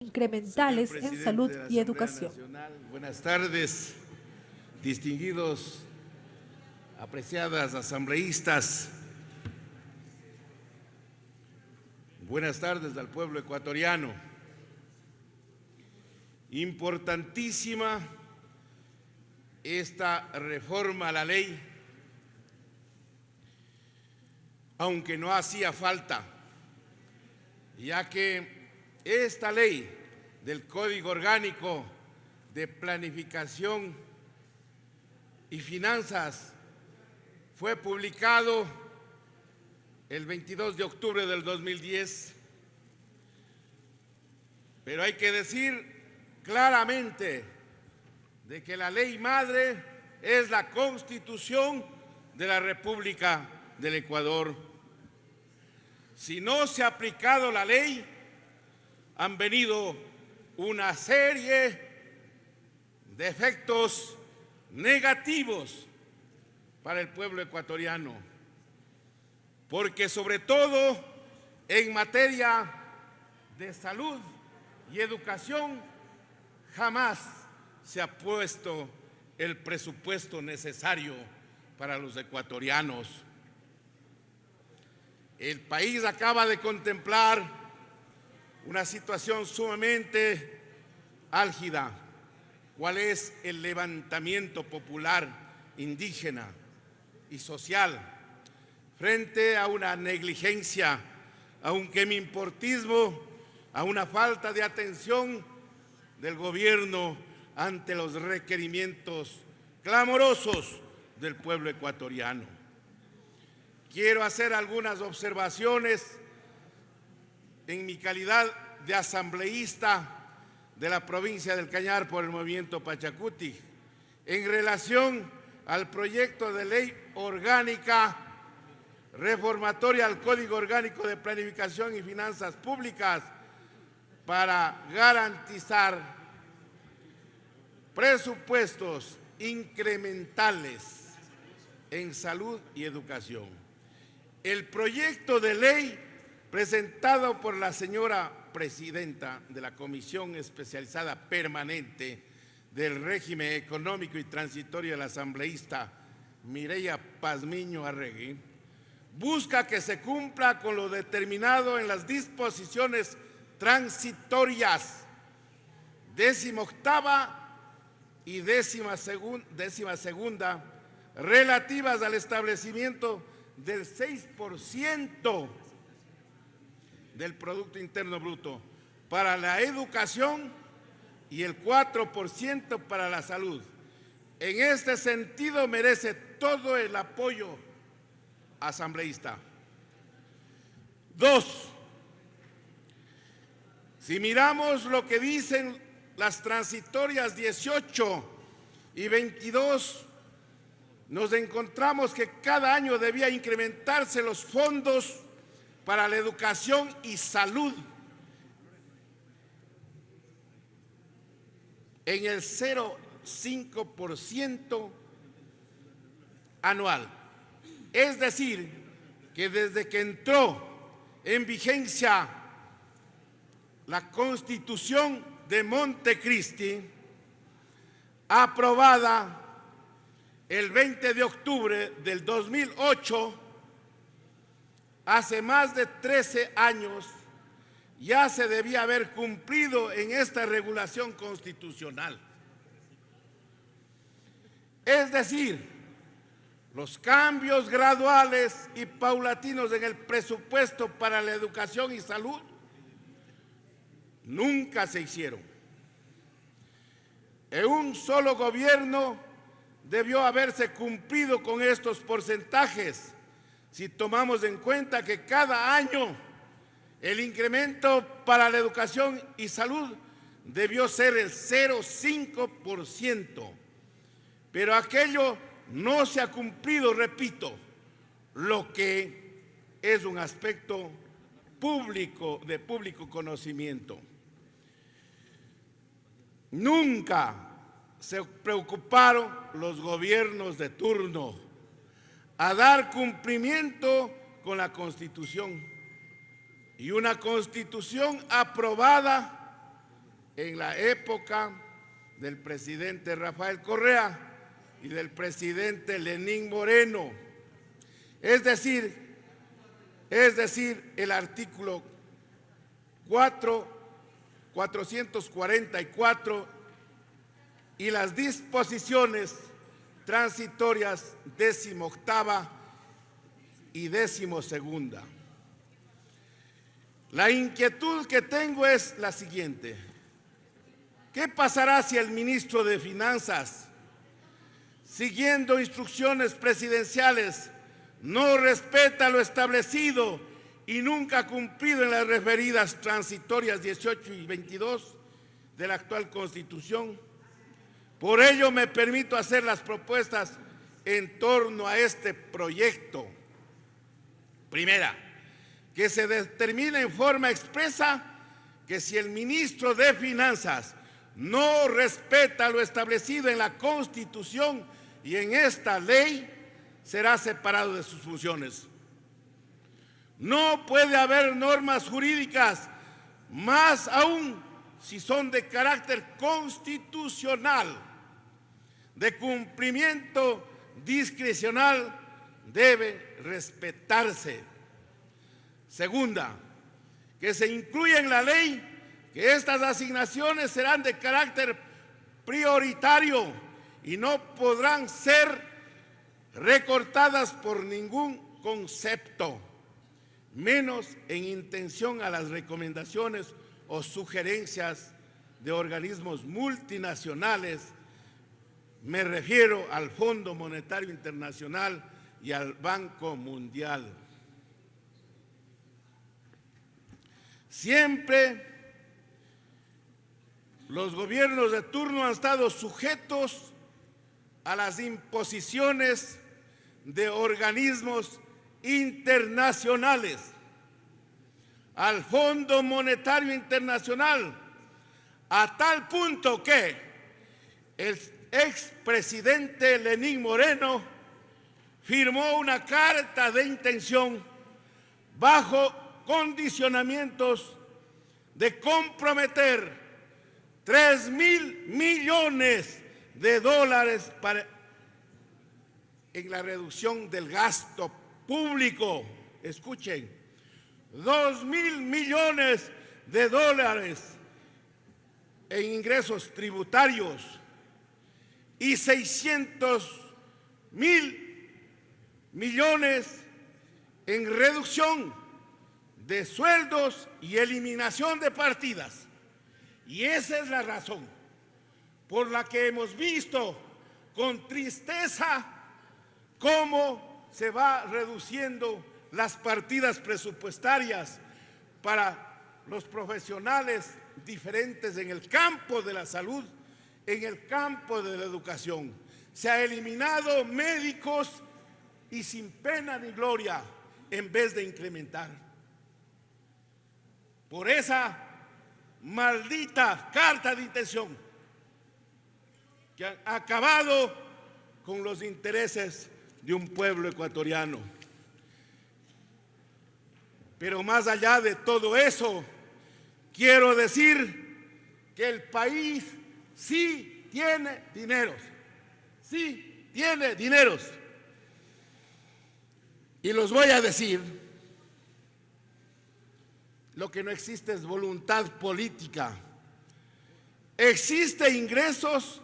incrementales en salud y educación. Nacional, buenas tardes, distinguidos, apreciadas asambleístas. Buenas tardes al pueblo ecuatoriano. Importantísima esta reforma a la ley, aunque no hacía falta, ya que esta ley del Código Orgánico de Planificación y Finanzas fue publicado el 22 de octubre del 2010, pero hay que decir claramente de que la ley madre es la Constitución de la República del Ecuador. Si no se ha aplicado la ley, han venido una serie de efectos negativos para el pueblo ecuatoriano, porque sobre todo en materia de salud y educación jamás se ha puesto el presupuesto necesario para los ecuatorianos. El país acaba de contemplar una situación sumamente álgida, cuál es el levantamiento popular, indígena y social, frente a una negligencia, a un quemimportismo, a una falta de atención del gobierno ante los requerimientos clamorosos del pueblo ecuatoriano. Quiero hacer algunas observaciones en mi calidad de asambleísta de la provincia del Cañar por el movimiento Pachacuti, en relación al proyecto de ley orgánica reformatoria al Código Orgánico de Planificación y Finanzas Públicas para garantizar presupuestos incrementales en salud y educación. El proyecto de ley presentado por la señora presidenta de la Comisión Especializada Permanente del Régimen Económico y Transitorio de la asambleísta Mireya Pazmiño Arregui, busca que se cumpla con lo determinado en las disposiciones transitorias 18ª y 12ª relativas al establecimiento del 6% del Producto Interno Bruto para la educación y el 4% para la salud. En este sentido merece todo el apoyo asambleísta. 2. Si miramos lo que dicen las transitorias 18 y 22, nos encontramos que cada año debía incrementarse los fondos para la educación y salud en el 0,5% anual. Es decir, que desde que entró en vigencia la Constitución de Montecristi, aprobada el 20 de octubre del 2008, hace más de 13 años, ya se debía haber cumplido en esta regulación constitucional. Es decir, los cambios graduales y paulatinos en el presupuesto para la educación y salud nunca se hicieron. En un solo gobierno debió haberse cumplido con estos porcentajes, si tomamos en cuenta que cada año el incremento para la educación y salud debió ser el 0,5%, pero aquello no se ha cumplido, repito, lo que es un aspecto público, de público conocimiento. Nunca se preocuparon los gobiernos de turno a dar cumplimiento con la Constitución, y una Constitución aprobada en la época del presidente Rafael Correa y del presidente Lenín Moreno. Es decir, el artículo 444 y las disposiciones transitorias 18ª y 12ª. La inquietud que tengo es la siguiente: ¿qué pasará si el ministro de Finanzas, siguiendo instrucciones presidenciales, no respeta lo establecido y nunca cumplido en las referidas transitorias 18 y 22 de la actual Constitución? Por ello me permito hacer las propuestas en torno a este proyecto. Primera, que se determine en forma expresa que si el ministro de Finanzas no respeta lo establecido en la Constitución y en esta ley, será separado de sus funciones. No puede haber normas jurídicas, más aún si son de carácter constitucional, de cumplimiento discrecional, debe respetarse. Segunda, que se incluya en la ley que estas asignaciones serán de carácter prioritario y no podrán ser recortadas por ningún concepto, menos en intención a las recomendaciones o sugerencias de organismos multinacionales. Me refiero al Fondo Monetario Internacional y al Banco Mundial. Siempre los gobiernos de turno han estado sujetos a las imposiciones de organismos internacionales, al Fondo Monetario Internacional, a tal punto que el expresidente Lenín Moreno firmó una carta de intención bajo condicionamientos de comprometer 3.000 millones de dólares en la reducción del gasto público. Escuchen, 2.000 millones de dólares en ingresos tributarios y 600.000 millones en reducción de sueldos y eliminación de partidas. Y esa es la razón por la que hemos visto con tristeza cómo se va reduciendo las partidas presupuestarias para los profesionales diferentes en el campo de la salud, en el campo de la educación. Se ha eliminado médicos y sin pena ni gloria en vez de incrementar. Por esa maldita carta de intención que ha acabado con los intereses de un pueblo ecuatoriano. Pero más allá de todo eso, quiero decir que el país sí tiene dineros, sí tiene dineros. Y los voy a decir, lo que no existe es voluntad política. Existe ingresos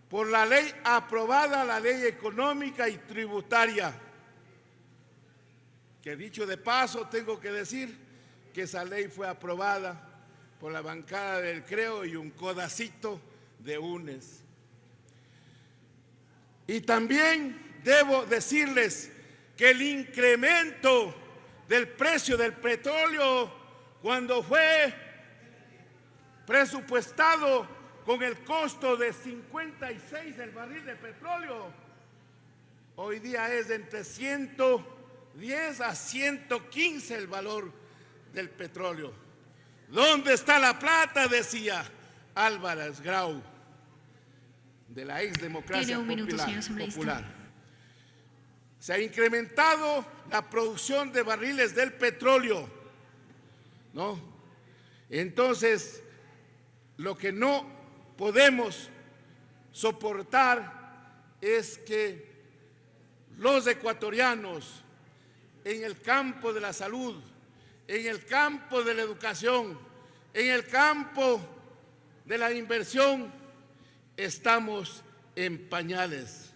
por la ley aprobada, la ley económica y tributaria, que dicho de paso tengo que decir que esa ley fue aprobada por la bancada del Creo y un codacito de UNES. Y también debo decirles que el incremento del precio del petróleo, cuando fue presupuestado con el costo de 56 el barril de petróleo, hoy día es de entre 110 a 115 el valor del petróleo. ¿Dónde está la plata?, decía Álvarez Grau, de la ex democracia popular. Se ha incrementado la producción de barriles del petróleo, ¿no? Entonces, Lo que no podemos soportar es que los ecuatorianos en el campo de la salud, en el campo de la educación, en el campo de la inversión, estamos en pañales.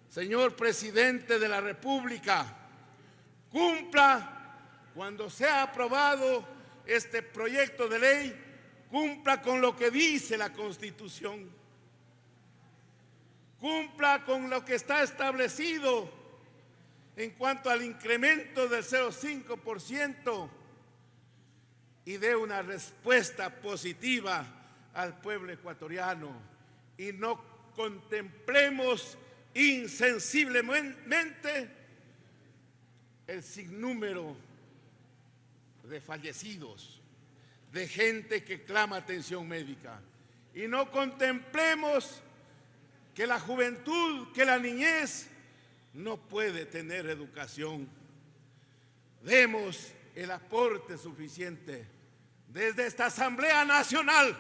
Señor Presidente de la República, cumpla cuando sea aprobado este proyecto de ley, cumpla con lo que dice la Constitución, cumpla con lo que está establecido en cuanto al incremento del 0,5% y dé una respuesta positiva al pueblo ecuatoriano y no contemplemos insensiblemente el sinnúmero de fallecidos, de gente que clama atención médica, y no contemplemos que la juventud, que la niñez no puede tener educación. Demos el aporte suficiente. Desde esta Asamblea Nacional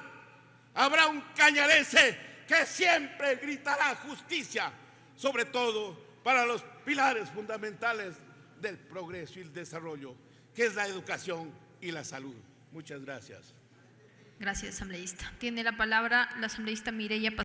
habrá un cañarense que siempre gritará justicia, sobre todo para los pilares fundamentales del progreso y el desarrollo, que es la educación y la salud. Muchas gracias. Gracias, asambleísta. Tiene la palabra la asambleísta Mireya